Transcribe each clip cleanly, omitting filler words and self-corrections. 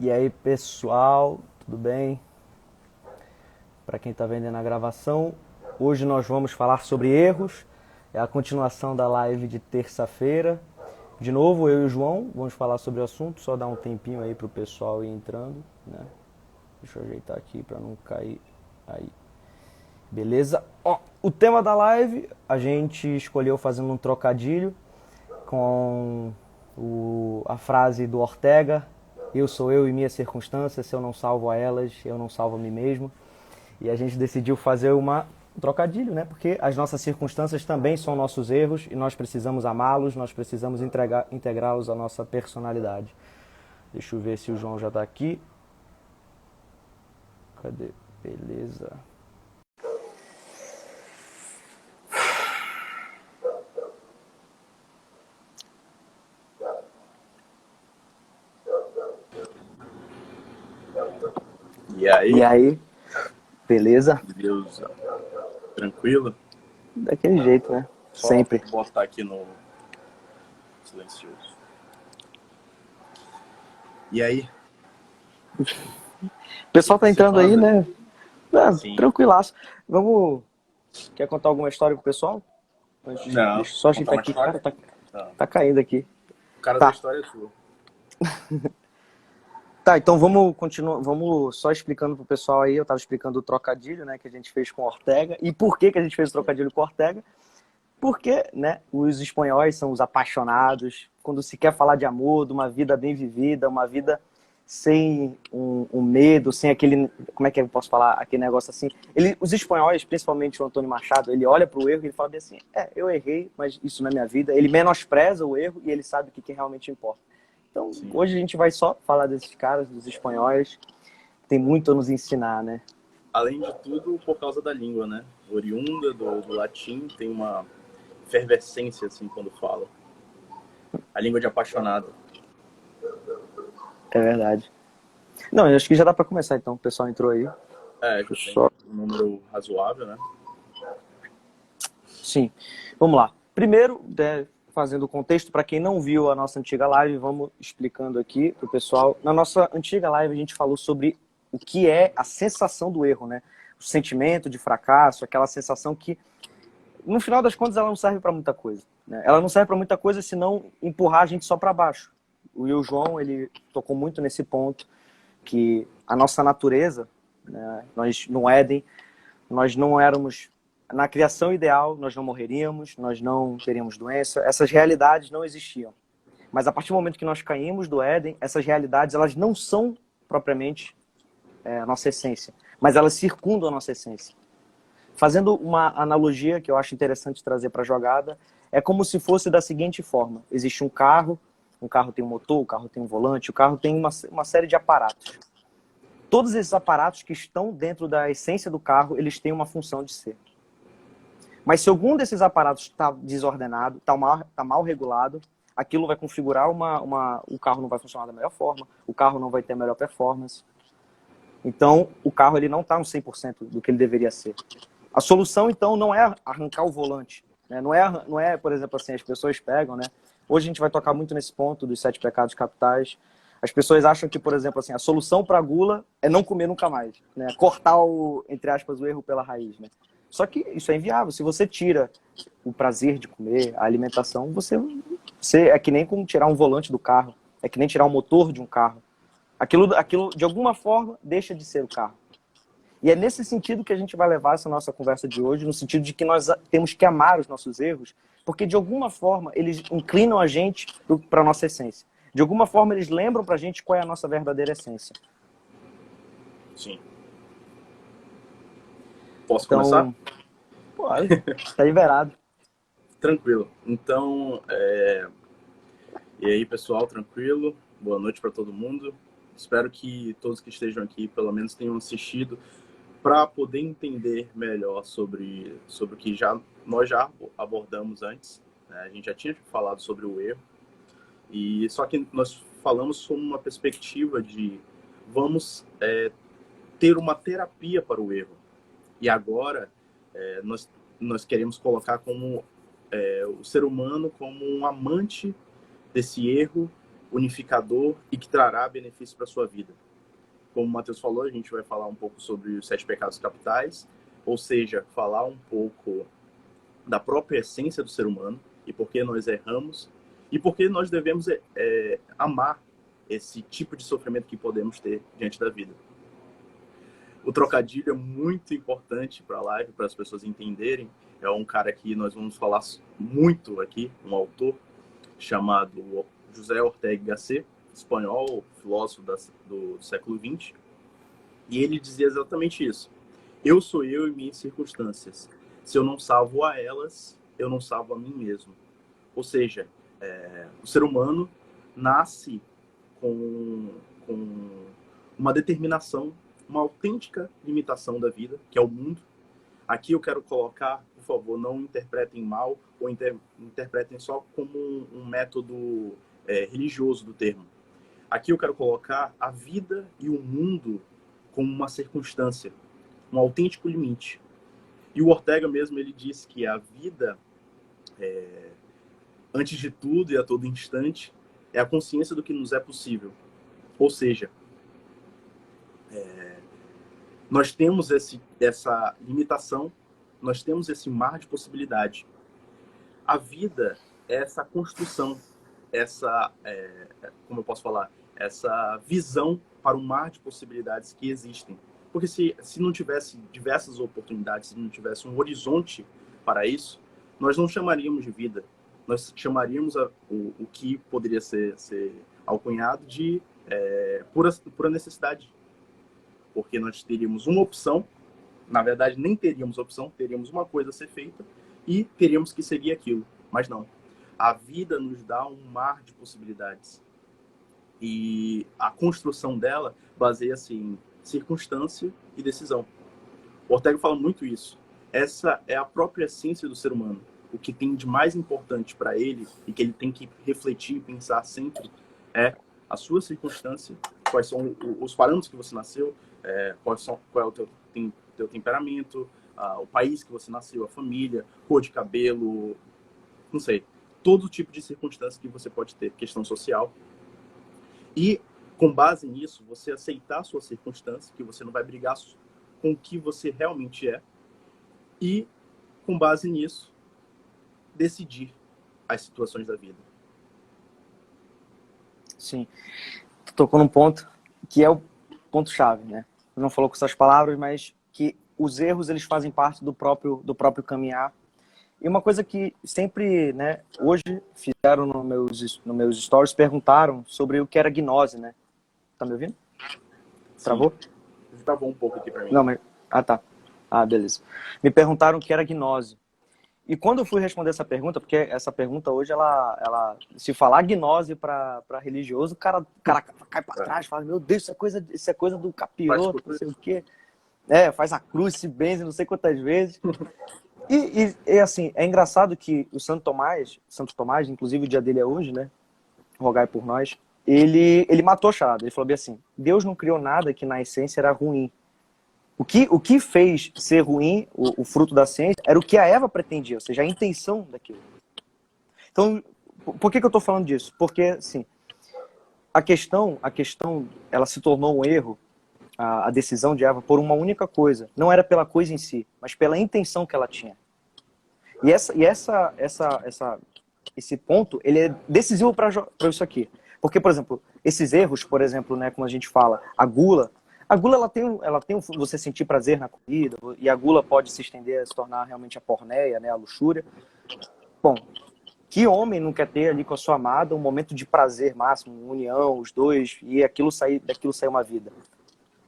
E aí, pessoal, tudo bem? Para quem está vendo na gravação, hoje nós vamos falar sobre erros. É a continuação da live de terça-feira. De novo, eu e o João vamos falar sobre o assunto. Só dar um tempinho aí para o pessoal ir entrando, né? Deixa eu ajeitar aqui para não cair aí. Beleza? Ó, o tema da live a gente escolheu fazendo um trocadilho com a frase do Ortega: eu sou eu e minhas circunstâncias, se eu não salvo a elas, eu não salvo a mim mesmo. E a gente decidiu fazer um trocadilho, né? Porque as nossas circunstâncias também são nossos erros e nós precisamos amá-los, nós precisamos integrá-los à nossa personalidade. Deixa eu ver se o João já está aqui. Cadê? Beleza. E aí, beleza? Deus, tranquilo? Daquele jeito, né? Só Sempre. botar aqui no silencioso. E aí? O pessoal tá entrando aí, né? Tranquilaço. Vamos... Quer contar alguma história pro pessoal? Não. Deixa eu só ajeitar aqui. Cara, tá caindo aqui. O cara da história é tua. Tá, então vamos continuar, vamos só explicando pro pessoal aí. Eu tava explicando o trocadilho, né, que a gente fez com Ortega. E por que a gente fez o trocadilho com Ortega? Porque, né, os espanhóis são os apaixonados. Quando se quer falar de amor, de uma vida bem vivida, uma vida sem um medo, sem aquele, como é que eu posso falar, aquele negócio assim. Os espanhóis, principalmente o Antônio Machado, ele olha pro erro e ele fala bem assim: eu errei, mas isso não é minha vida. Ele menospreza o erro e ele sabe o que realmente importa. Então, hoje a gente vai só falar desses caras, dos espanhóis. Tem muito a nos ensinar, né? Além de tudo, por causa da língua, né? Oriunda do latim, tem uma efervescência, assim, quando fala. A língua de apaixonado. É verdade. Não, eu acho que já dá pra começar, então. O pessoal entrou aí. Já tem um número razoável, né? Sim. Vamos lá. Primeiro, fazendo o contexto, para quem não viu a nossa antiga live, vamos explicando aqui pro pessoal. Na nossa antiga live, a gente falou sobre o que é a sensação do erro, né? O sentimento de fracasso, aquela sensação que, no final das contas, ela não serve para muita coisa, né? Ela não serve para muita coisa senão empurrar a gente só para baixo. O João, ele tocou muito nesse ponto, que a nossa natureza, né? Nós, no Éden, nós não éramos... Na criação ideal, nós não morreríamos, nós não teríamos doença, essas realidades não existiam. Mas a partir do momento que nós caímos do Éden, essas realidades, elas não são propriamente a nossa essência, mas elas circundam a nossa essência. Fazendo uma analogia que eu acho interessante trazer para a jogada, é como se fosse da seguinte forma: existe um carro tem um motor, o carro tem um volante, o carro tem uma série de aparatos. Todos esses aparatos que estão dentro da essência do carro, eles têm uma função de ser. Mas se algum desses aparatos está desordenado, está mal regulado, aquilo vai configurar o carro não vai funcionar da melhor forma, o carro não vai ter a melhor performance. Então, o carro ele não está no 100% do que ele deveria ser. A solução, então, não é arrancar o volante, né? Não é, por exemplo, assim, as pessoas pegam, né? Hoje a gente vai tocar muito nesse ponto dos 7 pecados capitais. As pessoas acham que, por exemplo, assim, a solução para a gula é não comer nunca mais, né? Cortar entre aspas, o erro pela raiz, né? Só que isso é inviável. Se você tira o prazer de comer, a alimentação, você é que nem como tirar um volante do carro, é que nem tirar o motor de um carro. Aquilo de alguma forma, deixa de ser o carro. E é nesse sentido que a gente vai levar essa nossa conversa de hoje, no sentido de que nós temos que amar os nossos erros, porque de alguma forma eles inclinam a gente para a nossa essência. De alguma forma eles lembram para a gente qual é a nossa verdadeira essência. Sim. Posso começar? Pode, tá liberado. Tranquilo. Então, e aí, pessoal, tranquilo? Boa noite para todo mundo. Espero que todos que estejam aqui, pelo menos, tenham assistido para poder entender melhor sobre o que nós já abordamos antes, né? A gente já tinha falado sobre o erro, e só que nós falamos sobre uma perspectiva de vamos ter uma terapia para o erro. E agora nós queremos colocar como o ser humano como um amante desse erro unificador e que trará benefício para a sua vida. Como o Matheus falou, a gente vai falar um pouco sobre os 7 pecados capitais, ou seja, falar um pouco da própria essência do ser humano e por que nós erramos e por que nós devemos amar esse tipo de sofrimento que podemos ter diante da vida. O trocadilho é muito importante para a live, para as pessoas entenderem. É um cara que nós vamos falar muito aqui, um autor chamado José Ortega y Gasset, espanhol, filósofo do século XX. E ele dizia exatamente isso. Eu sou eu e minhas circunstâncias. Se eu não salvo a elas, eu não salvo a mim mesmo. Ou seja, o ser humano nasce com uma determinação, uma autêntica limitação da vida, que é o mundo. Aqui eu quero colocar, por favor, não interpretem mal ou interpretem só como um método religioso do termo. Aqui eu quero colocar a vida e o mundo como uma circunstância, um autêntico limite. E o Ortega mesmo, ele disse que a vida, antes de tudo e a todo instante, é a consciência do que nos é possível. Ou seja, nós temos essa limitação, nós temos esse mar de possibilidade. A vida é essa construção, como eu posso falar, essa visão para o mar de possibilidades que existem. Porque se não tivesse diversas oportunidades, se não tivesse um horizonte para isso, nós não chamaríamos de vida. Nós chamaríamos o que poderia ser alcunhado de pura necessidade. Porque nós teríamos uma opção, na verdade nem teríamos opção, teríamos uma coisa a ser feita e teríamos que seguir aquilo. Mas não. A vida nos dá um mar de possibilidades. E a construção dela baseia-se em circunstância e decisão. O Ortega fala muito isso. Essa é a própria essência do ser humano. O que tem de mais importante para ele e que ele tem que refletir e pensar sempre é a sua circunstância, quais são os parâmetros que você nasceu, qual é o teu temperamento, o país que você nasceu, a família, cor de cabelo, não sei, todo tipo de circunstância que você pode ter, questão social. E, com base nisso, você aceitar a sua circunstância, que você não vai brigar com o que você realmente é, e, com base nisso, decidir as situações da vida. Sim. Tu tocou num ponto que é o ponto-chave, né? Não falou com essas palavras, mas que os erros, eles fazem parte do próprio caminhar. E uma coisa que sempre, né, hoje fizeram nos meus stories, perguntaram sobre o que era gnose, né? Tá me ouvindo? Sim. Travou? Travou um pouco aqui pra mim. Não, mas... Ah, tá. Ah, beleza. Me perguntaram o que era gnose. E quando eu fui responder essa pergunta, porque essa pergunta hoje, ela se falar gnose para religioso, o cara cai para trás, fala, meu Deus, isso é coisa do capiroto, não sei o quê. Faz a cruz, se benze não sei quantas vezes. E assim, é engraçado que o Santo Tomás, inclusive o dia dele é hoje, né? Rogai por nós. Ele matou a charada. Ele falou bem assim, Deus não criou nada que na essência era ruim. O que fez ser ruim, o fruto da ciência, era o que a Eva pretendia, ou seja, a intenção daquilo. Então, por que eu estou falando disso? Porque, assim, a questão, ela se tornou um erro, a decisão de Eva, por uma única coisa. Não era pela coisa em si, mas pela intenção que ela tinha. E esse ponto, ele é decisivo para isso aqui. Porque, por exemplo, esses erros, por exemplo, né, como a gente fala, a gula, ela tem você sentir prazer na comida, e a gula pode se estender a se tornar realmente a porneia, né, a luxúria. Bom, que homem não quer ter ali com a sua amada um momento de prazer máximo, união, os dois, e daquilo sair uma vida?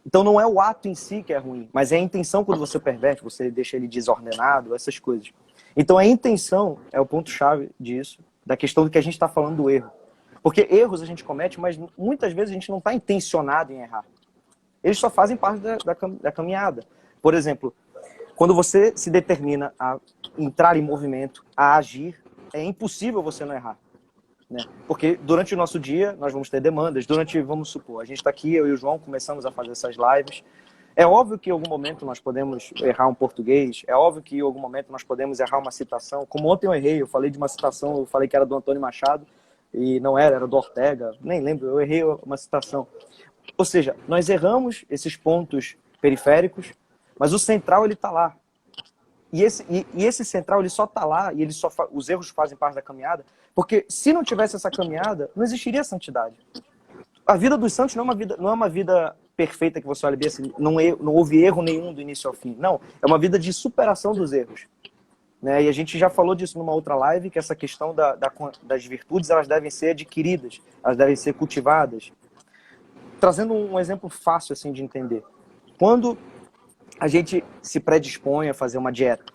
Então não é o ato em si que é ruim, mas é a intenção quando você perverte, você deixa ele desordenado, essas coisas. Então a intenção é o ponto-chave disso, da questão do que a gente está falando do erro. Porque erros a gente comete, mas muitas vezes a gente não está intencionado em errar. Eles só fazem parte da caminhada. Por exemplo, quando você se determina a entrar em movimento, a agir, é impossível você não errar. Né? Porque durante o nosso dia, nós vamos ter demandas. Vamos supor, a gente está aqui, eu e o João começamos a fazer essas lives. É óbvio que em algum momento nós podemos errar um português, é óbvio que em algum momento nós podemos errar uma citação. Como ontem eu errei, eu falei de uma citação, eu falei que era do Antônio Machado, e não era do Ortega, nem lembro, eu errei uma citação. Ou seja, nós erramos esses pontos periféricos, mas o central ele está lá. E esse central ele só está lá, e os erros fazem parte da caminhada, porque se não tivesse essa caminhada, não existiria santidade. A vida dos santos não é uma vida perfeita que você olha bem assim, não houve erro nenhum do início ao fim. Não, é uma vida de superação dos erros. Né? E a gente já falou disso numa outra live, que essa questão das virtudes, elas devem ser adquiridas, elas devem ser cultivadas. Trazendo um exemplo fácil assim de entender. Quando a gente se predispõe a fazer uma dieta,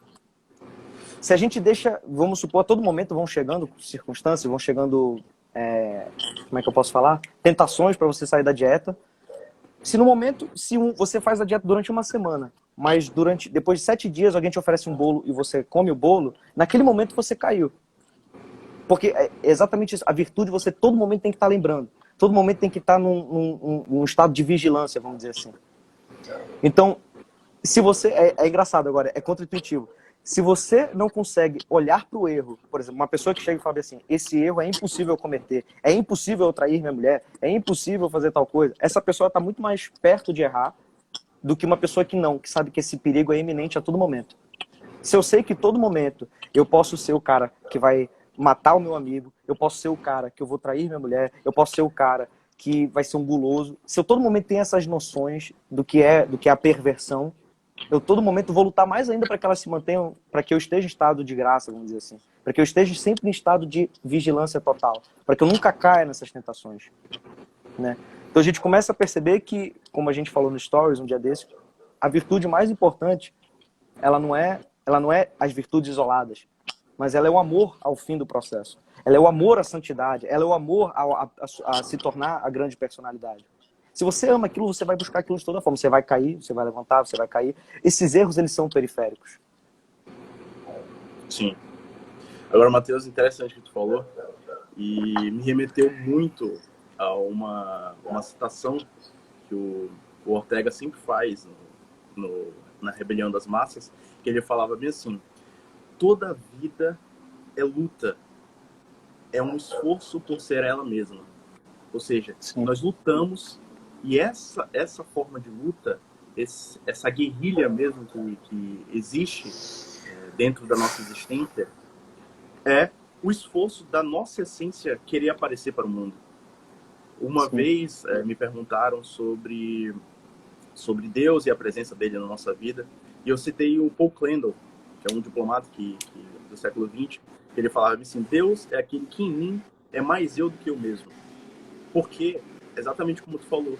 se a gente deixa, vamos supor, a todo momento vão chegando circunstâncias, vão chegando, como é que eu posso falar? Tentações para você sair da dieta. Se no momento, você faz a dieta durante uma semana, mas depois de 7 dias alguém te oferece um bolo e você come o bolo, naquele momento você caiu. Porque é exatamente isso. A virtude você todo momento tem que estar lembrando. Todo momento tem que estar num estado de vigilância, vamos dizer assim. Então, se você... É engraçado agora, é contra-intuitivo. Se você não consegue olhar para o erro, por exemplo, uma pessoa que chega e fala assim, esse erro é impossível eu cometer, é impossível eu trair minha mulher, é impossível fazer tal coisa, essa pessoa está muito mais perto de errar do que uma pessoa que sabe que esse perigo é iminente a todo momento. Se eu sei que todo momento eu posso ser o cara que vai matar o meu amigo, eu posso ser o cara que eu vou trair minha mulher, eu posso ser o cara que vai ser um guloso, se eu todo momento tenho essas noções do que é a perversão, eu todo momento vou lutar mais ainda para que elas se mantenham, para que eu esteja em estado de graça, vamos dizer assim. Para que eu esteja sempre em estado de vigilância total. Para que eu nunca caia nessas tentações. Né? Então a gente começa a perceber que, como a gente falou no Stories um dia desse, a virtude mais importante, ela não é as virtudes isoladas, mas ela é o amor ao fim do processo. Ela é o amor à santidade, ela é o amor a se tornar a grande personalidade. Se você ama aquilo, você vai buscar aquilo de toda forma. Você vai cair, você vai levantar, você vai cair. Esses erros, eles são periféricos. Sim. Agora, Matheus, interessante o que tu falou. E me remeteu muito a uma citação que o Ortega sempre faz na Rebelião das Massas, que ele falava bem assim, toda vida é luta, é um esforço por ser ela mesma. Ou seja, Sim. Nós lutamos. E essa forma de luta, essa guerrilha mesmo que existe dentro da nossa existência, é o esforço da nossa essência querer aparecer para o mundo. Uma vez me perguntaram sobre Deus e a presença dele na nossa vida, e eu citei o Paul Clandle, que é um diplomata do século XX, que ele falava assim, Deus é aquele que em mim é mais eu do que eu mesmo. Porque, exatamente como tu falou,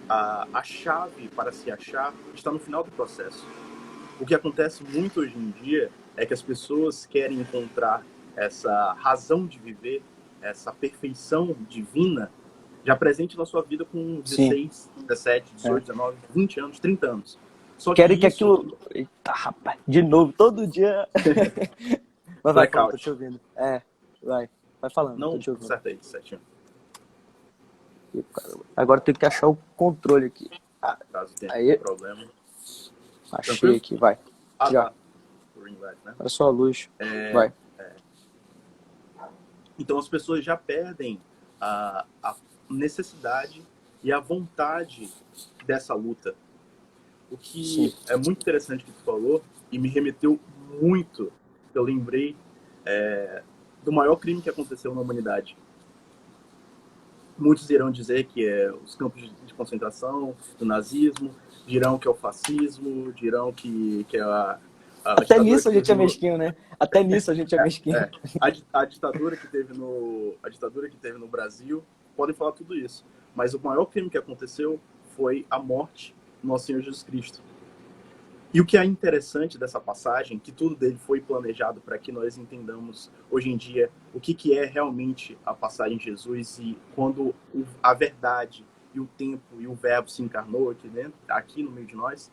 a chave para se achar está no final do processo. O que acontece muito hoje em dia é que as pessoas querem encontrar essa razão de viver, essa perfeição divina, já presente na sua vida com 16, 17, 18, 19, 20 anos, 30 anos. Só Querem que aquilo... Eita, rapaz, de novo, todo dia... Mas vai, tô te ouvindo. Vai falando. Não, tô te ouvindo. certo aí, certinho. Agora tem que achar o controle aqui. Caso tenha aí, problema. Achei Tranquilo? aqui, vai. Já. Tá. O ring light, né? Olha só a luz. Vai. Então as pessoas já perdem a necessidade e a vontade dessa luta. O que é muito interessante que tu falou e me remeteu muito, eu lembrei do maior crime que aconteceu na humanidade. Muitos irão dizer que é os campos de concentração, do nazismo, dirão que é o fascismo, dirão que é a até nisso a gente é mesquinho, né? Até nisso a gente é mesquinho. A ditadura que teve no Brasil, podem falar tudo isso. Mas o maior crime que aconteceu foi a morte do nosso Senhor Jesus Cristo. E o que é interessante dessa passagem, que tudo dele foi planejado para que nós entendamos hoje em dia o que é realmente a passagem de Jesus e quando a verdade e o tempo e o verbo se encarnou aqui no meio de nós,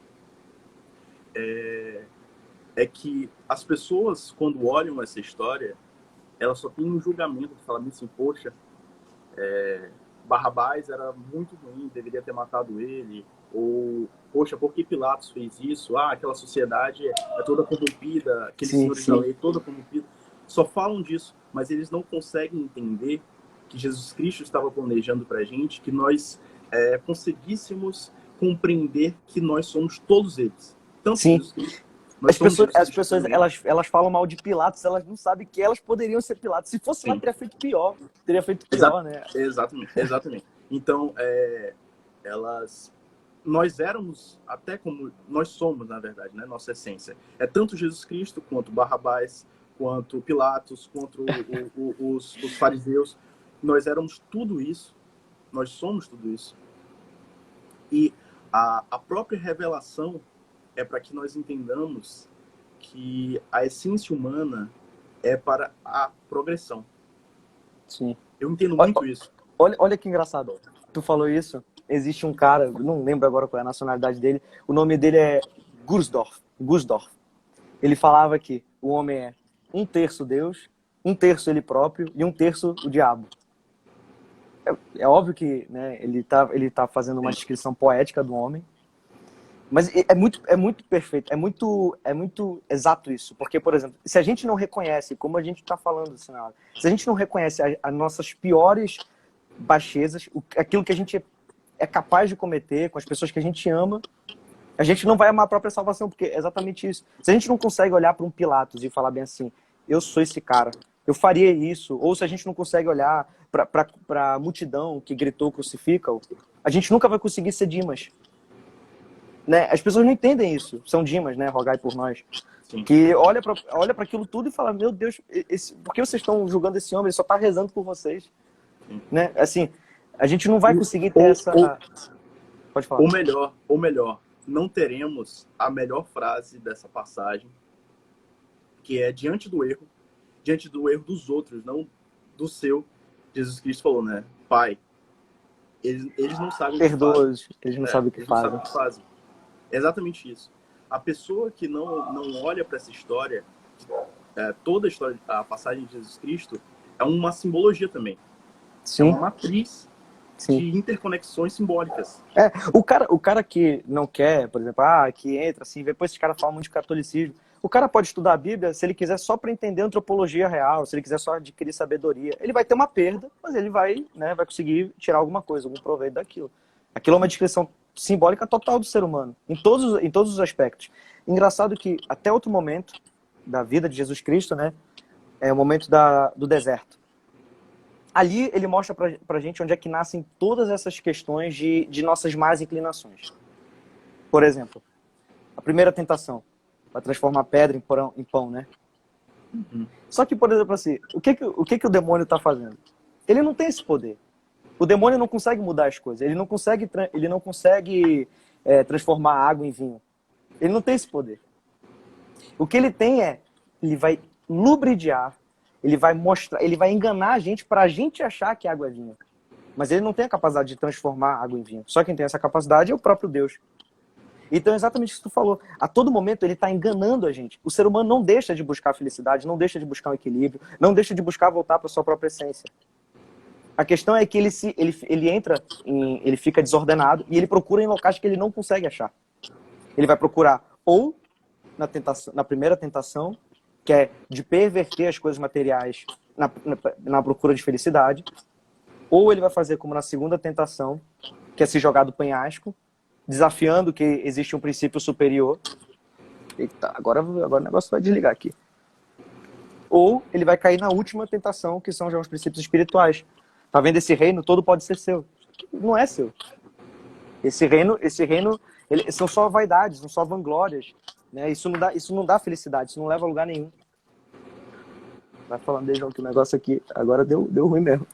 é que as pessoas, quando olham essa história, elas só têm um julgamento de falar assim, poxa, Barrabás era muito ruim, deveria ter matado ele, ou, poxa, por que Pilatos fez isso? Aquela sociedade é toda corrompida, aqueles senhores da lei toda corrompida. Só falam disso, mas eles não conseguem entender que Jesus Cristo estava planejando para a gente, que nós conseguíssemos compreender que nós somos todos eles. Tanto Sim. Jesus Cristo, nós somos Jesus As Cristo pessoas também. elas falam mal de Pilatos, elas não sabem que elas poderiam ser Pilatos. Se fosse lá, Sim. teria feito pior. Teria feito pior, né? Exatamente. Então, nós éramos, até como nós somos, na verdade, né? Nossa essência. É tanto Jesus Cristo, quanto Barrabás, quanto Pilatos, quanto os fariseus. Nós éramos tudo isso. Nós somos tudo isso. E a própria revelação é para que nós entendamos que a essência humana é para a progressão. Sim. Eu entendo muito isso. Olha que engraçado. Tu falou isso. Existe um cara, não lembro agora qual é a nacionalidade dele. O nome dele é Gusdorf. Ele falava que o homem é 1/3 Deus, 1/3 ele próprio e 1/3 o diabo. É óbvio que, né, ele tá fazendo uma descrição poética do homem, mas é muito perfeito, é muito exato isso. Porque, por exemplo, se a gente não reconhece, como a gente está falando, assim, se a gente não reconhece as nossas piores baixezas, aquilo que a gente é capaz de cometer com as pessoas que a gente ama, a gente não vai amar a própria salvação, porque é exatamente isso. Se a gente não consegue olhar para um Pilatos e falar bem assim, eu sou esse cara, eu faria isso, ou se a gente não consegue olhar para a multidão que gritou crucifica-o, a gente nunca vai conseguir ser Dimas. Né? As pessoas não entendem isso, são Dimas, né? Rogai por nós. Sim. Que olha para aquilo tudo e fala, meu Deus, por que vocês estão julgando esse homem? Ele só está rezando por vocês. Né? Assim, a gente não vai conseguir ter Pode falar. Ou melhor, não teremos a melhor frase dessa passagem, que é diante do erro dos outros, não do seu. Jesus Cristo falou, né? Pai, eles não sabem o que fazem. Eles não sabem o que fazem. É exatamente isso. A pessoa que não olha para essa história, toda a história, a passagem de Jesus Cristo, é uma simbologia também. Sim. É uma matriz Sim. de interconexões simbólicas. O cara que não quer, por exemplo, que entra assim, depois esse cara fala muito de catolicismo. O cara pode estudar a Bíblia se ele quiser só para entender a antropologia real, se ele quiser só adquirir sabedoria. Ele vai ter uma perda, mas ele vai conseguir tirar alguma coisa, algum proveito daquilo. Aquilo é uma descrição simbólica total do ser humano, em todos os aspectos. Engraçado que até outro momento da vida de Jesus Cristo, né, é o momento do deserto. Ali ele mostra pra gente onde é que nascem todas essas questões de nossas más inclinações. Por exemplo, a primeira tentação, para transformar pedra em pão, né? Uhum. Só que, por exemplo, assim, o que o demônio está fazendo? Ele não tem esse poder. O demônio não consegue mudar as coisas. Ele não consegue transformar água em vinho. Ele não tem esse poder. O que ele tem ele vai lubridiar, ele vai mostrar, ele vai enganar a gente para a gente achar que água é vinho. Mas ele não tem a capacidade de transformar água em vinho. Só quem tem essa capacidade é o próprio Deus. Então é exatamente isso que tu falou. A todo momento ele está enganando a gente. O ser humano não deixa de buscar a felicidade, não deixa de buscar um equilíbrio, não deixa de buscar voltar para a sua própria essência. A questão é que ele fica desordenado e ele procura em locais que ele não consegue achar. Ele vai procurar ou na primeira tentação, que é de perverter as coisas materiais na procura de felicidade, ou ele vai fazer como na segunda tentação, que é se jogar do penhasco, desafiando que existe um princípio superior. Eita, agora o negócio vai desligar aqui. Ou ele vai cair na última tentação, que são já os princípios espirituais. Tá vendo esse reino? Todo pode ser seu. Não é seu. Esse reino são só vaidades, são só vanglórias. Né? Isso não dá felicidade, isso não leva a lugar nenhum. Vai falando aí, João, que o negócio aqui agora deu ruim mesmo.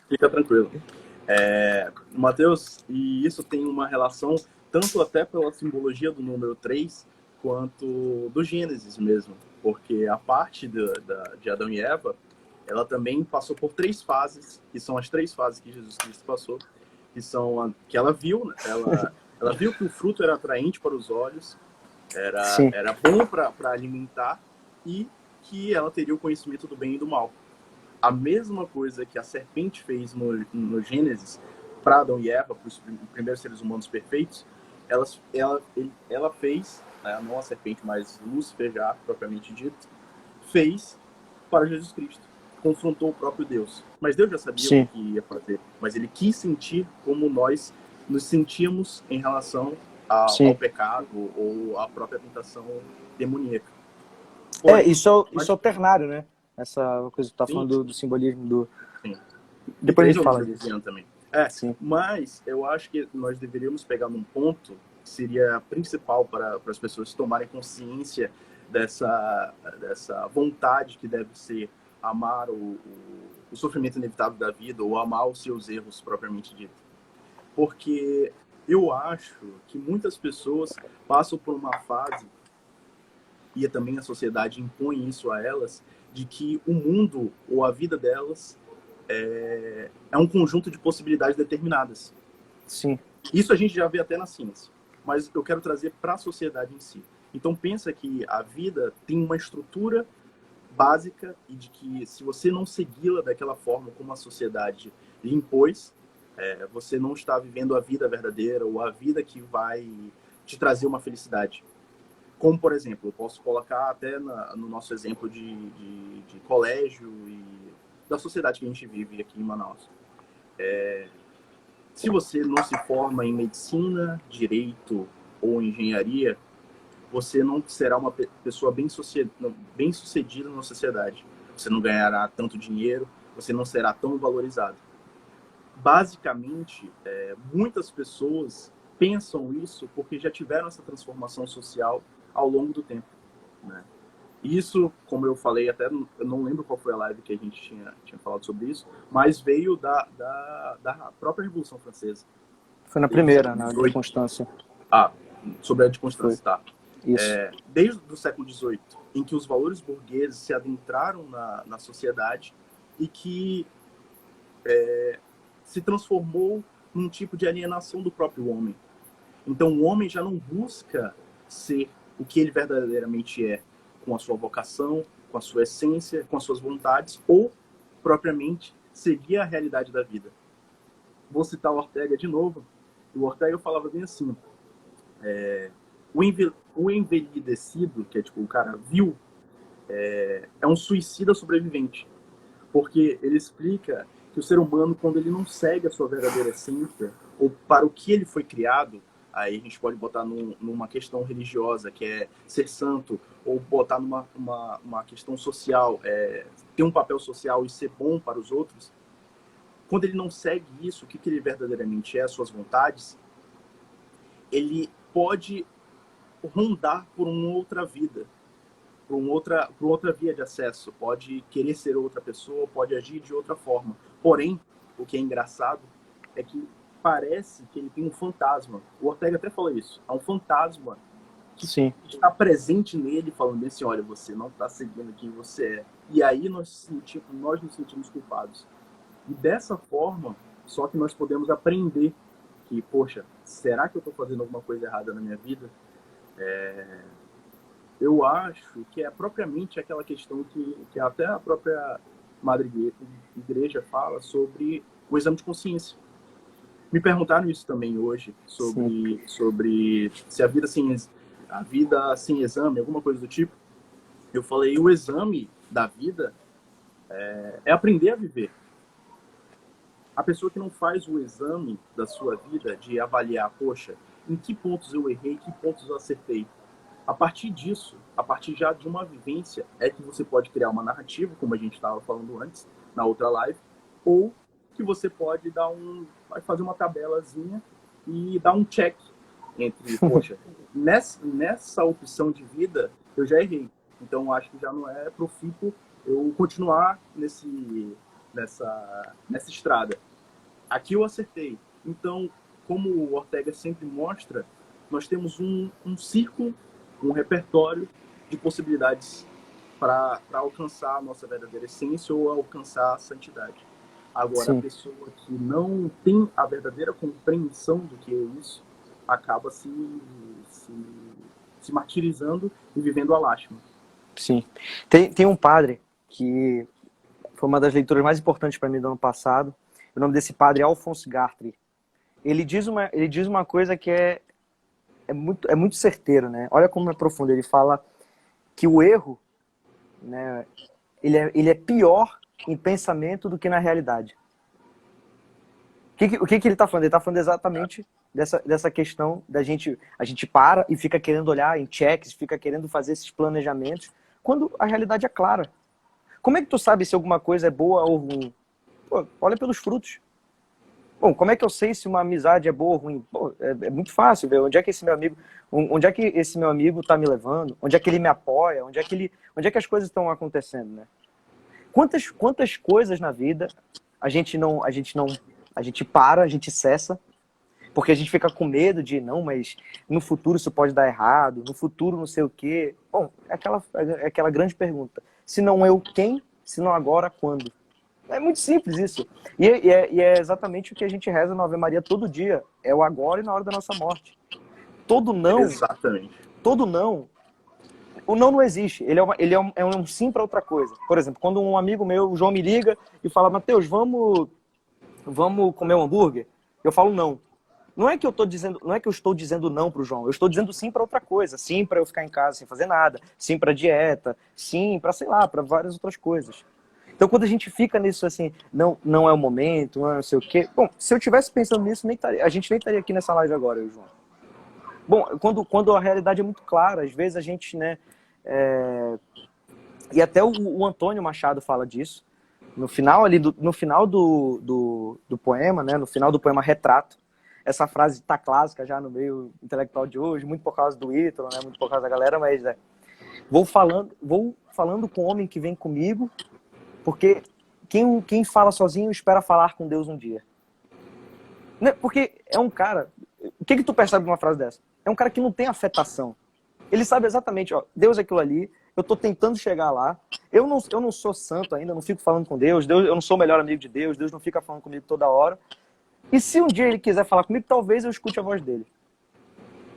Fica tranquilo. Mateus, e isso tem uma relação tanto até pela simbologia do número 3, quanto do Gênesis mesmo. Porque a parte de Adão e Eva, ela também passou por 3 fases, que são as 3 fases que Jesus Cristo passou, que ela viu, né? Ela viu que o fruto era atraente para os olhos, era bom para alimentar, e que ela teria o conhecimento do bem e do mal. A mesma coisa que a serpente fez no Gênesis para Adão e Eva, para os primeiros seres humanos perfeitos, ela fez, não a serpente, mas Lúcifer já propriamente dito, fez para Jesus Cristo. confrontou o próprio Deus. Mas Deus já sabia Sim. o que ia fazer. Mas ele quis sentir como nós nos sentimos em relação ao Sim. pecado ou à própria tentação demoníaca. É, Porém, isso é o ternário, né? Essa coisa que tu tá sim, falando do simbolismo do... sim. E Depois a 3 gente é o fala número disso. de ano também. Sim. Mas eu acho que nós deveríamos pegar num ponto que seria principal para as pessoas tomarem consciência dessa vontade que deve ser amar o sofrimento inevitável da vida ou amar os seus erros propriamente dito. Porque eu acho que muitas pessoas passam por uma fase, e também a sociedade impõe isso a elas, de que o mundo ou a vida delas é um conjunto de possibilidades determinadas. Sim. Isso a gente já vê até na ciência, mas eu quero trazer para a sociedade em si. Então pensa que a vida tem uma estrutura básica e de que se você não segui-la daquela forma como a sociedade lhe impôs, você não está vivendo a vida verdadeira ou a vida que vai te trazer uma felicidade. Como, por exemplo, eu posso colocar até no nosso exemplo de colégio e da sociedade que a gente vive aqui em Manaus. Se você não se forma em medicina, direito ou engenharia, você não será uma pessoa bem sucedida na sociedade. Você não ganhará tanto dinheiro, você não será tão valorizado. Basicamente, muitas pessoas pensam isso porque já tiveram essa transformação social ao longo do tempo, né? Isso, como eu falei, até eu não lembro qual foi a live que a gente tinha falado sobre isso, mas veio da própria Revolução Francesa. Foi na primeira, na de Constância. Sobre a de Constância, tá. Isso. Desde o século XVIII, em que os valores burgueses se adentraram na sociedade e que se transformou num tipo de alienação do próprio homem. Então o homem já não busca ser o que ele verdadeiramente é, com a sua vocação, com a sua essência, com as suas vontades, ou propriamente seguir a realidade da vida. Vou citar o Ortega de novo. O Ortega falava bem assim, o envelhecido, que é tipo o cara vil, é um suicida sobrevivente. Porque ele explica que o ser humano, quando ele não segue a sua verdadeira essência, ou para o que ele foi criado, aí a gente pode botar numa questão religiosa, que é ser santo, ou botar numa questão social, ter um papel social e ser bom para os outros. Quando ele não segue isso, o que ele verdadeiramente é, as suas vontades, ele pode rondar por uma outra vida, por outra via de acesso, pode querer ser outra pessoa, pode agir de outra forma. Porém, o que é engraçado é que parece que ele tem um fantasma. O Ortega até falou isso. Há um fantasma que Sim. está presente nele, falando assim, olha, você não está seguindo quem você é. E aí nós nos sentimos culpados. E dessa forma, só que nós podemos aprender que, poxa, será que eu estou fazendo alguma coisa errada na minha vida? Eu acho que é propriamente aquela questão que até a própria Madre Igreja fala sobre o exame de consciência. Me perguntaram isso também hoje, sobre se a vida sem exame, alguma coisa do tipo. Eu falei, o exame da vida é aprender a viver. A pessoa que não faz o exame da sua vida de avaliar, poxa, em que pontos eu errei, em que pontos eu acertei. A partir disso, a partir já de uma vivência, é que você pode criar uma narrativa, como a gente estava falando antes, na outra live, ou que você pode fazer uma tabelazinha e dar um check entre, poxa, nessa opção de vida, eu já errei. Então, acho que já não é profícuo eu continuar nessa estrada. Aqui eu acertei. Então, como o Ortega sempre mostra, nós temos um círculo, um repertório de possibilidades para alcançar a nossa verdadeira essência ou alcançar a santidade. Agora, a pessoa que não tem a verdadeira compreensão do que é isso, acaba se martirizando e vivendo a lástima. Sim. Tem um padre que foi uma das leituras mais importantes para mim do ano passado. O nome desse padre é Alphonse Gartry. Ele diz uma coisa que é muito certeiro, né? Olha como é profundo. Ele fala que o erro, né, ele é pior em pensamento do que na realidade. O que ele está falando? Ele está falando exatamente dessa questão da a gente para e fica querendo olhar em checks, fica querendo fazer esses planejamentos, quando a realidade é clara. Como é que tu sabe se alguma coisa é boa ou ruim? Pô, olha pelos frutos. Bom, como é que eu sei se uma amizade é boa ou ruim? Pô, é muito fácil ver onde é que esse meu amigo está me levando, onde é que ele me apoia, onde é que as coisas estão acontecendo, né? Quantas coisas na vida a gente para, a gente cessa, porque a gente fica com medo de, não, mas no futuro isso pode dar errado, no futuro não sei o quê. Bom, é aquela grande pergunta. Se não eu, quem? Se não agora, quando? É muito simples isso. E é exatamente o que a gente reza na Ave Maria todo dia. É o agora e na hora da nossa morte. Todo não... Exatamente. Todo não... O não existe. Ele é um sim para outra coisa. Por exemplo, quando um amigo meu, o João, me liga e fala, Mateus, vamos comer um hambúrguer? Eu falo não. Não é que eu estou dizendo não para o João. Eu estou dizendo sim para outra coisa. Sim para eu ficar em casa sem fazer nada. Sim para dieta. Sim para, sei lá, para várias outras coisas. Então, quando a gente fica nisso assim, não é o momento, não sei o quê. Bom, se eu estivesse pensando nisso, a gente nem estaria aqui nessa live agora, eu e o João. Bom, quando a realidade é muito clara, às vezes a gente, né... E até o Antônio Machado fala disso. No final do poema, né? No final do poema Retrato, essa frase tá clássica já no meio intelectual de hoje, muito por causa do Ítalo, né? Muito por causa da galera, mas vou falando com o homem que vem comigo, porque quem fala sozinho espera falar com Deus um dia. Porque é um cara... O que tu percebe de uma frase dessa? É um cara que não tem afetação. Ele sabe exatamente, ó, Deus é aquilo ali, eu tô tentando chegar lá, eu não sou santo ainda, não fico falando com Deus, eu não sou o melhor amigo de Deus não fica falando comigo toda hora. E se um dia ele quiser falar comigo, talvez eu escute a voz dele.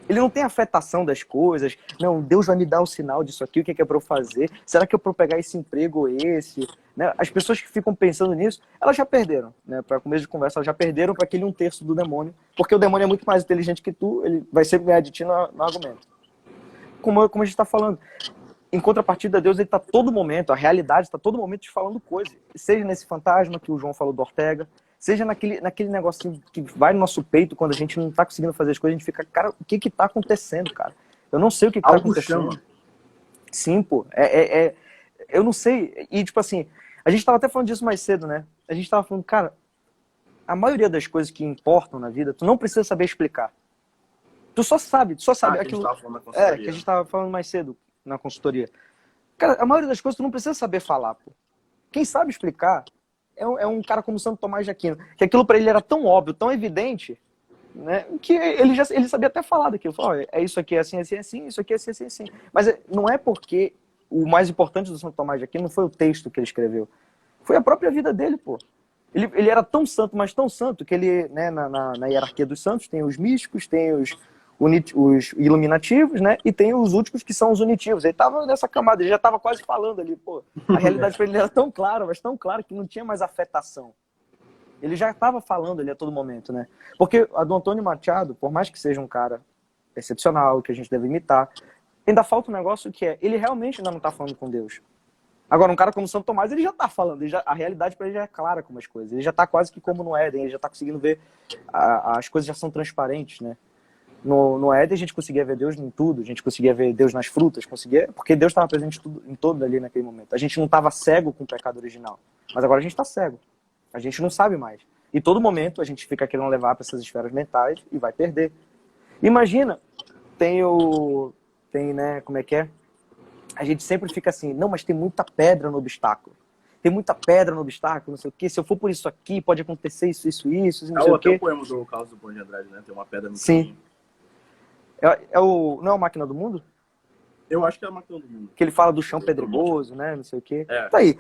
Ele não tem afetação das coisas. Não, Deus vai me dar o sinal disso aqui, o que é para eu fazer? Será que eu para pegar esse emprego ou esse? Né? As pessoas que ficam pensando nisso, elas já perderam. Né? Para começo de conversa, elas já perderam para aquele 1/3 do demônio. Porque o demônio é muito mais inteligente que tu, ele vai sempre ganhar de ti no argumento. Como a gente está falando. Em contrapartida, Deus está todo momento, a realidade está todo momento te falando coisas. Seja nesse fantasma que o João falou do Ortega, seja naquele negocinho que vai no nosso peito quando a gente não tá conseguindo fazer as coisas, a gente fica, cara, o que tá acontecendo, cara? Eu não sei o que tá acontecendo. Chama. Sim, pô. Eu não sei. E, tipo assim, a gente tava até falando disso mais cedo, né? A gente tava falando, cara, a maioria das coisas que importam na vida, tu não precisa saber explicar. Tu só sabe aquilo. Que a gente tava falando mais cedo na consultoria. Cara, a maioria das coisas tu não precisa saber falar, pô. Quem sabe explicar é um cara como Santo Tomás de Aquino, que aquilo para ele era tão óbvio, tão evidente, né, que ele sabia até falar daquilo. Falou, é isso aqui é assim, assim, assim, isso aqui é assim, assim, assim. Mas não é porque o mais importante do Santo Tomás de Aquino não foi o texto que ele escreveu. Foi a própria vida dele, pô. Ele era tão santo, mas tão santo, que ele, né, na hierarquia dos santos, tem os místicos, tem os iluminativos, né? E tem os últimos que são os unitivos. Ele tava nessa camada, ele já tava quase falando ali, pô. A realidade para ele era tão clara, mas tão clara que não tinha mais afetação. Ele já estava falando ali a todo momento, né? Porque a do Antônio Machado, por mais que seja um cara excepcional, que a gente deve imitar, ainda falta um negócio que ele realmente ainda não tá falando com Deus. Agora, um cara como Santo Tomás, ele já tá falando, a realidade para ele já é clara como as coisas. Ele já tá quase que como no Éden, ele já tá conseguindo ver, as coisas já são transparentes, né? No Éden a gente conseguia ver Deus em tudo, a gente conseguia ver Deus nas frutas, porque Deus estava presente em todo ali naquele momento. A gente não estava cego com o pecado original, mas agora a gente está cego. A gente não sabe mais. E todo momento a gente fica querendo levar para essas esferas mentais e vai perder. Imagina, né, como é que é? A gente sempre fica assim, não, mas tem muita pedra no obstáculo. Tem muita pedra no obstáculo, não sei o quê. Se eu for por isso aqui, pode acontecer isso, não sei o quê. Até o poema do Carlos do Bom de Andrade, né? Tem uma pedra no Sim. caminho. Não é a Máquina do Mundo? Eu acho que é a Máquina do Mundo. Que ele fala do chão pedregoso, né? Não sei o quê. Tá aí.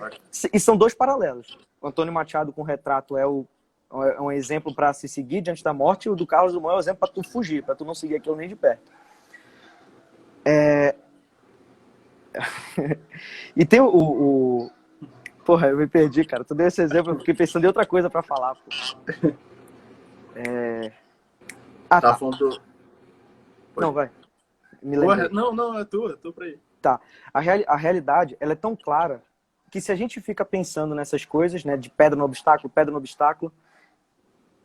E são dois paralelos. O Antônio Machado com o Retrato é um exemplo para se seguir diante da morte, e o do Carlos Drummond é um exemplo para tu fugir, para tu não seguir aquilo nem de perto. E tem Porra, eu me perdi, cara. Tu deu esse exemplo, eu fiquei pensando em outra coisa para falar, pô. Tá falando... Não, vai. Me lembrei. Não, é tu pra ir. Tá. A realidade, ela é tão clara que se a gente fica pensando nessas coisas, né, de pedra no obstáculo,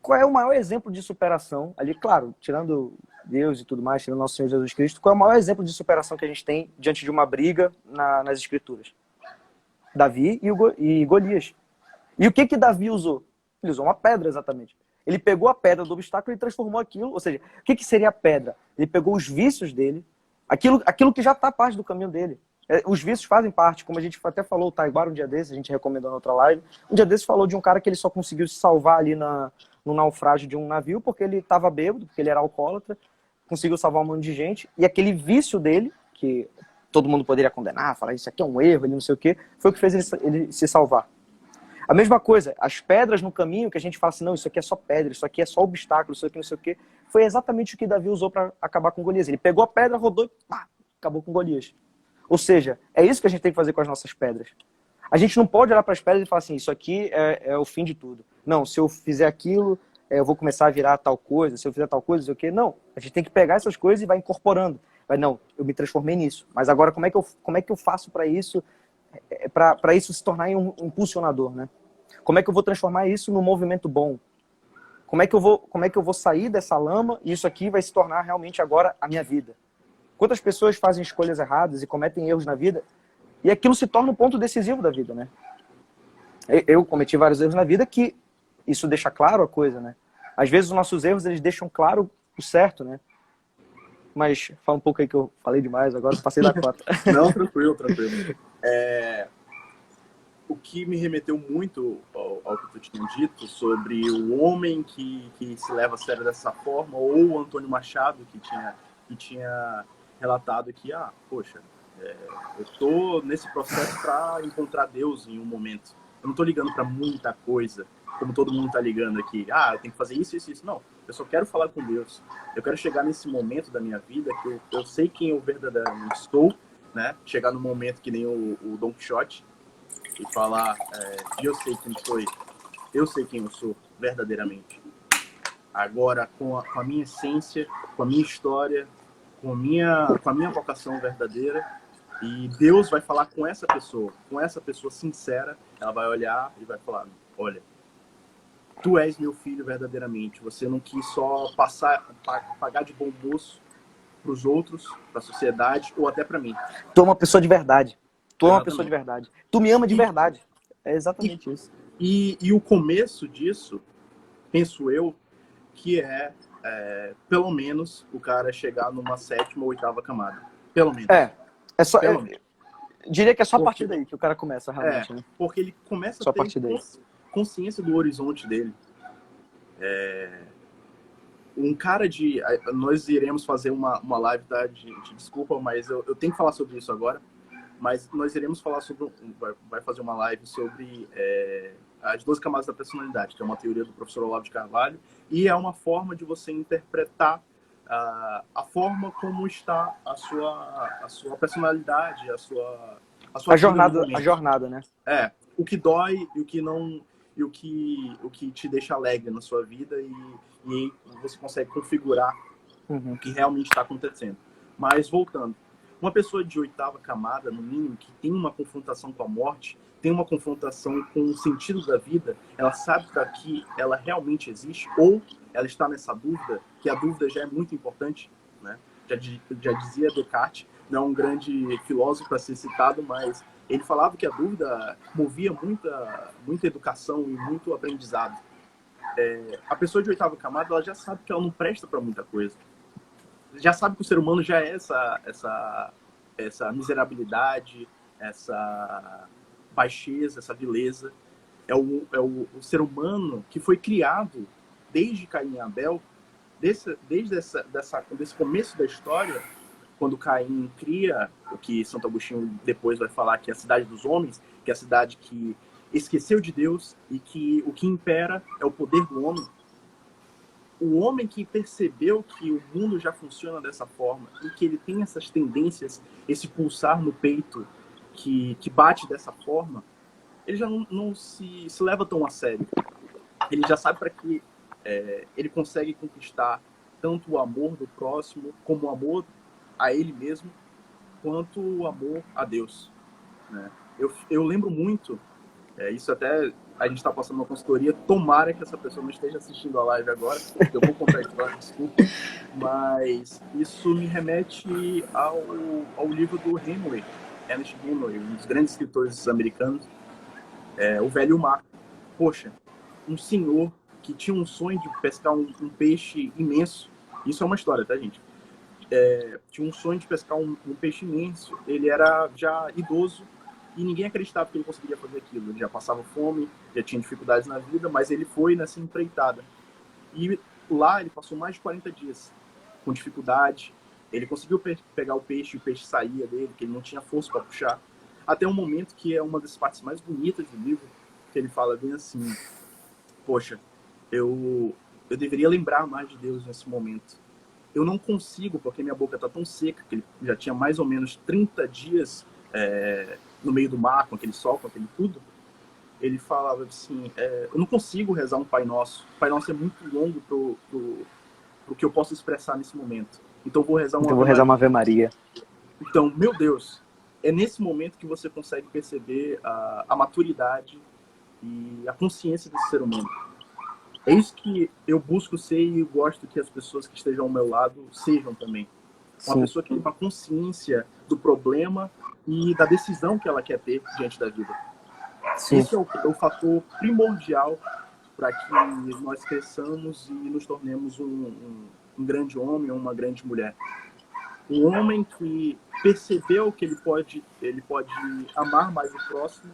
qual é o maior exemplo de superação? Ali, claro, tirando Deus e tudo mais, tirando nosso Senhor Jesus Cristo, qual é o maior exemplo de superação que a gente tem diante de uma briga nas Escrituras? Davi e Golias. E o que Davi usou? Ele usou uma pedra, exatamente. Ele pegou a pedra do obstáculo e transformou aquilo. Ou seja, o que seria a pedra? Ele pegou os vícios dele, aquilo que já está parte do caminho dele. Os vícios fazem parte, como a gente até falou, o Taiguara um dia desses, a gente recomendou na outra live, um dia desses falou de um cara que ele só conseguiu se salvar ali no naufrágio de um navio porque ele estava bêbado, porque ele era alcoólatra, conseguiu salvar um monte de gente, e aquele vício dele, que todo mundo poderia condenar, falar isso aqui é um erro, ele não sei o quê, foi o que fez ele se salvar. A mesma coisa, as pedras no caminho, que a gente fala assim, não, isso aqui é só pedra, isso aqui é só obstáculo, isso aqui não sei o quê, foi exatamente o que Davi usou para acabar com Golias. Ele pegou a pedra, rodou e pá, acabou com Golias. Ou seja, é isso que a gente tem que fazer com as nossas pedras. A gente não pode olhar para as pedras e falar assim, isso aqui é o fim de tudo. Não, se eu fizer aquilo, eu vou começar a virar tal coisa, se eu fizer tal coisa, não sei o quê. Não, a gente tem que pegar essas coisas e vai incorporando. Não, eu me transformei nisso, mas agora como é que eu faço para isso, para isso se tornar um impulsionador, né? Como é que eu vou transformar isso num movimento bom? Como é que eu vou sair dessa lama e isso aqui vai se tornar realmente agora a minha vida? Quantas pessoas fazem escolhas erradas e cometem erros na vida e aquilo se torna um ponto decisivo da vida, né? Eu cometi vários erros na vida que isso deixa claro a coisa, né? Às vezes os nossos erros, eles deixam claro o certo, né? Mas fala um pouco aí que eu falei demais, agora eu passei da cota. Não, tranquilo. O que me remeteu muito ao que tu tinha dito sobre o homem que se leva a sério dessa forma, ou o Antônio Machado, que tinha relatado que, poxa, eu tô nesse processo para encontrar Deus em um momento. Eu não tô ligando para muita coisa, como todo mundo tá ligando aqui. Eu tenho que fazer isso. Não, eu só quero falar com Deus. Eu quero chegar nesse momento da minha vida que eu sei quem eu verdadeiramente estou, né? Chegar no momento que nem o Don Quixote e falar, eu sei quem sou, eu sei quem eu sou verdadeiramente. Agora, com a minha essência, com a minha história, com a minha vocação verdadeira, e Deus vai falar com essa pessoa sincera, ela vai olhar e vai falar, olha, tu és meu filho verdadeiramente, você não quis só pagar de bom moço para os outros, para a sociedade, ou até para mim. Tu é uma pessoa de verdade. Tu é uma pessoa de verdade. Tu me ama de verdade. É exatamente isso. E o começo disso, penso eu, que pelo menos o cara chegar numa 7ª ou 8ª camada. Pelo menos. Diria que é só a partir daí que o cara começa realmente. Né? Porque ele começa a ter consciência do horizonte dele. Um cara nós iremos fazer uma live, tá? De desculpa, mas eu tenho que falar sobre isso agora. Mas nós iremos falar vai fazer uma live sobre as 12 camadas da personalidade, que é uma teoria do professor Olavo de Carvalho, e é uma forma de você interpretar a forma como está a sua personalidade, a sua jornada, né? O que dói e o que não, e o que te deixa alegre na sua vida, e você consegue configurar o que realmente está acontecendo. Mas voltando, uma pessoa de 8ª camada, no mínimo, que tem uma confrontação com a morte, tem uma confrontação com o sentido da vida, ela sabe que aqui ela realmente existe, ou ela está nessa dúvida, que a dúvida já é muito importante, né? Já dizia Descartes, não é um grande filósofo para ser citado, mas ele falava que a dúvida movia muita educação e muito aprendizado. A pessoa de 8ª camada, ela já sabe que ela não presta para muita coisa. Já sabe que o ser humano já é essa miserabilidade, essa baixeza, essa vileza. É o ser humano que foi criado desde Caim e Abel, desde desse começo da história, quando Caim cria o que Santo Agostinho depois vai falar que é a cidade dos homens, que é a cidade que esqueceu de Deus e que o que impera é o poder do homem. O homem que percebeu que o mundo já funciona dessa forma e que ele tem essas tendências, esse pulsar no peito que bate dessa forma, ele já não se leva tão a sério. Ele já sabe para que ele consegue conquistar tanto o amor do próximo, como o amor a ele mesmo, quanto o amor a Deus, né? eu lembro muito, isso até a gente está passando uma consultoria, tomara que essa pessoa não esteja assistindo a live agora, porque eu vou contar a história, desculpa, mas isso me remete ao livro do Hemingway, Ernest Hemingway, um dos grandes escritores americanos, O Velho e o Mar. Poxa, um senhor que tinha um sonho de pescar um peixe imenso, isso é uma história, tá, gente? Tinha um sonho de pescar um peixe imenso, ele era já idoso, e ninguém acreditava que ele conseguiria fazer aquilo. Ele já passava fome, já tinha dificuldades na vida, mas ele foi nessa empreitada. E lá ele passou mais de 40 dias com dificuldade. Ele conseguiu pegar o peixe saía dele, que ele não tinha força para puxar. Até um momento que é uma das partes mais bonitas do livro, que ele fala bem assim: poxa, eu deveria lembrar mais de Deus nesse momento. Eu não consigo, porque minha boca está tão seca, que ele já tinha mais ou menos 30 dias no meio do mar, com aquele sol, com aquele tudo. Ele falava assim, eu não consigo rezar um Pai Nosso. O Pai Nosso é muito longo pro que eu posso expressar nesse momento. Então vou rezar uma Ave Maria. Então, meu Deus, é nesse momento que você consegue perceber a maturidade e a consciência desse ser humano. É isso que eu busco ser e gosto que as pessoas que estejam ao meu lado sejam também. Uma Sim. pessoa que tem uma consciência do problema e da decisão que ela quer ter diante da vida. Sim. Esse é o fator primordial para que nós cresçamos e nos tornemos um grande homem ou uma grande mulher. Um homem que percebeu que ele pode amar mais o próximo,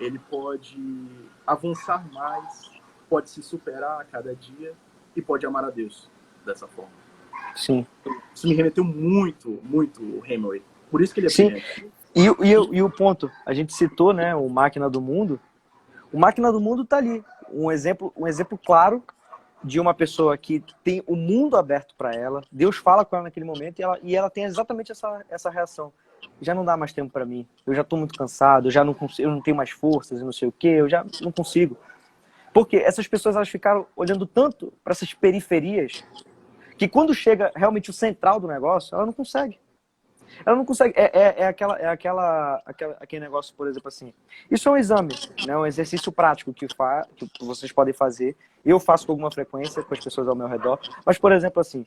ele pode avançar mais, pode se superar a cada dia e pode amar a Deus dessa forma. Sim. Isso me remeteu muito, muito o Hemingway. Por isso que ele é brilhante. E o ponto, a gente citou, né, o Máquina do Mundo. O Máquina do Mundo tá ali. Um exemplo claro de uma pessoa que tem o mundo aberto para ela. Deus fala com ela naquele momento e ela tem exatamente essa reação. Já não dá mais tempo para mim. Eu já estou muito cansado, eu não tenho mais forças e não sei o quê, eu já não consigo. Porque essas pessoas elas ficaram olhando tanto para essas periferias que quando chega realmente o central do negócio, ela não consegue. Ela não consegue. Aquele negócio, por exemplo, assim. Isso é um exame, né? Um exercício prático que vocês podem fazer. Eu faço com alguma frequência com as pessoas ao meu redor. Mas, por exemplo, assim,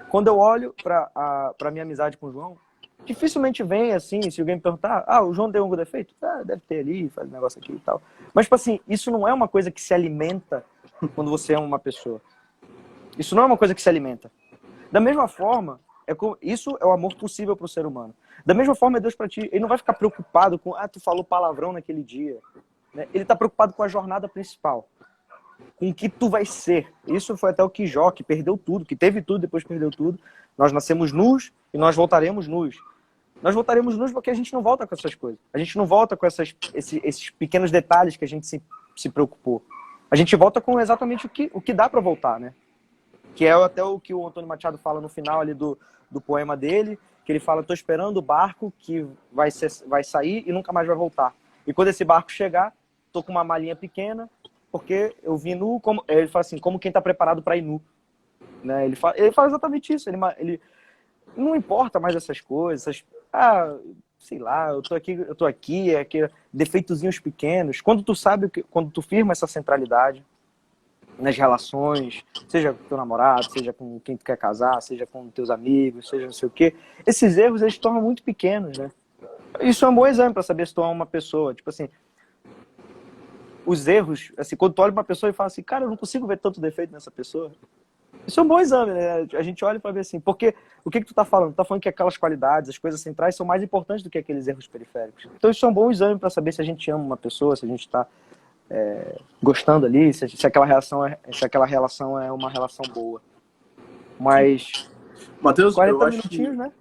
quando eu olho para minha amizade com o João, dificilmente vem assim, se alguém me perguntar, o João tem algum defeito? Deve ter ali, faz um negócio aqui e tal. Mas, tipo assim, isso não é uma coisa que se alimenta quando você ama uma pessoa. Isso não é uma coisa que se alimenta. Da mesma forma, isso é o amor possível para o ser humano. Da mesma forma, é Deus para ti. Ele não vai ficar preocupado com, tu falou palavrão naquele dia. Né? Ele está preocupado com a jornada principal. Com o que tu vai ser. Isso foi até o que Jó, que perdeu tudo, que teve tudo, depois perdeu tudo. Nós nascemos nus e nós voltaremos nus. Nós voltaremos nus porque a gente não volta com essas coisas. A gente não volta com esses pequenos detalhes que a gente se preocupou. A gente volta com exatamente o que dá para voltar, né? Que é até o que o Antônio Machado fala no final ali do poema dele, que ele fala, estou esperando o barco que vai sair e nunca mais vai voltar. E quando esse barco chegar, estou com uma malinha pequena, porque eu vim nu, ele fala assim, como quem está preparado para ir nu. Né? Ele fala exatamente isso, ele não importa mais essas coisas, sei lá, eu tô aqui, defeitozinhos pequenos. Quando tu firma essa centralidade nas relações, seja com teu namorado, seja com quem tu quer casar, seja com teus amigos, seja não sei o quê, esses erros eles se tornam muito pequenos, né? Isso é um bom exame para saber se tu é uma pessoa. Tipo assim, os erros, assim, quando tu olha pra uma pessoa e fala assim, cara, eu não consigo ver tanto defeito nessa pessoa. Isso é um bom exame, né? A gente olha para ver assim, porque o que tu tá falando? Tu tá falando que aquelas qualidades, as coisas centrais são mais importantes do que aqueles erros periféricos. Então isso é um bom exame para saber se a gente ama uma pessoa, se a gente tá gostando ali, se aquela relação é uma relação boa. Mas Matheus, 40 minutinhos, né?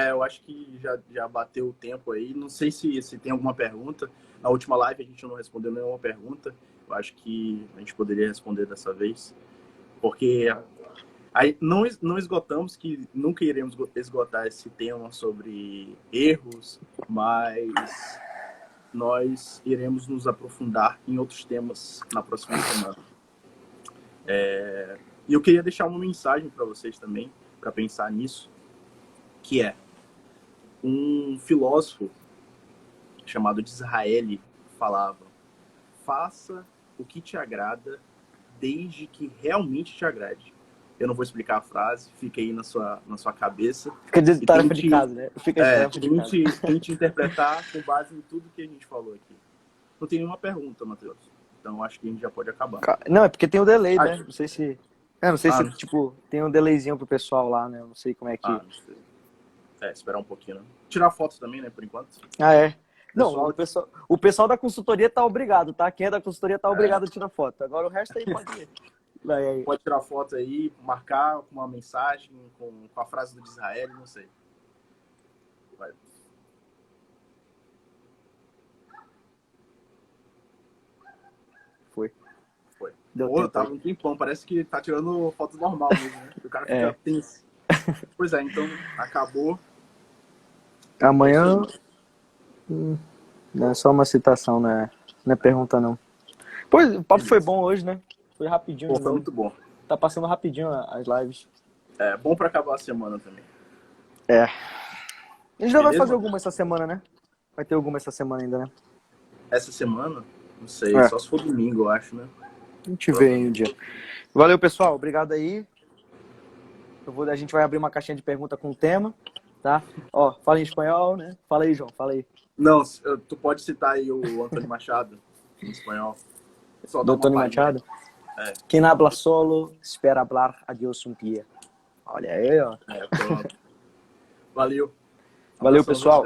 Eu acho que já bateu o tempo aí. Não sei se tem alguma pergunta. Na última live a gente não respondeu nenhuma pergunta. Eu acho que a gente poderia responder dessa vez. Porque aí não esgotamos, que nunca iremos esgotar esse tema sobre erros, mas nós iremos nos aprofundar em outros temas na próxima semana. E eu queria deixar uma mensagem para vocês também, para pensar nisso, que é um filósofo chamado Disraeli falava: faça o que te agrada, desde que realmente te agrade. Eu não vou explicar a frase, fica aí na sua cabeça. Fica de E tarefa de casa, né? Fica de tarefa de casa. tente interpretar com base em tudo que a gente falou aqui. Não tem nenhuma pergunta, Matheus. Então acho que a gente já pode acabar. Não, é porque tem o delay, né? Não sei se... não sei se, não. tipo, tem um delayzinho pro pessoal lá, né? Eu não sei como é que... Não sei. Esperar um pouquinho, né? Tirar fotos também, né, por enquanto. É. Não, Pessoal... o pessoal da consultoria tá obrigado, tá? Quem é da consultoria tá obrigado a tirar foto. Agora o resto aí pode ir. Pode tirar foto aí, marcar com uma mensagem, com a frase do Disraeli, não sei. Vai. Foi. Deu tempo. Tava um tempão, parece que tá tirando foto normal mesmo, né? O cara fica tenso. Pois é, então acabou. Amanhã... Não é só uma citação, né? Não é pergunta, não. Pois, o papo foi bom hoje, né? Foi rapidinho. Foi muito bom. Tá passando rapidinho as lives. É bom pra acabar a semana também. A gente já vai fazer alguma essa semana, né? Vai ter alguma essa semana ainda, né? Essa semana? Não sei, só se for domingo, eu acho, né? A gente vê aí um dia. Valeu, pessoal. Obrigado aí. A gente vai abrir uma caixinha de pergunta com o tema, tá? Ó, fala em espanhol, né? Fala aí, João. Fala aí. Não, tu pode citar aí o Antônio Machado, em espanhol. Do Antônio Machado? Quem habla solo, espera hablar a Dios um dia. Olha aí, ó. Valeu. Valeu, pessoal.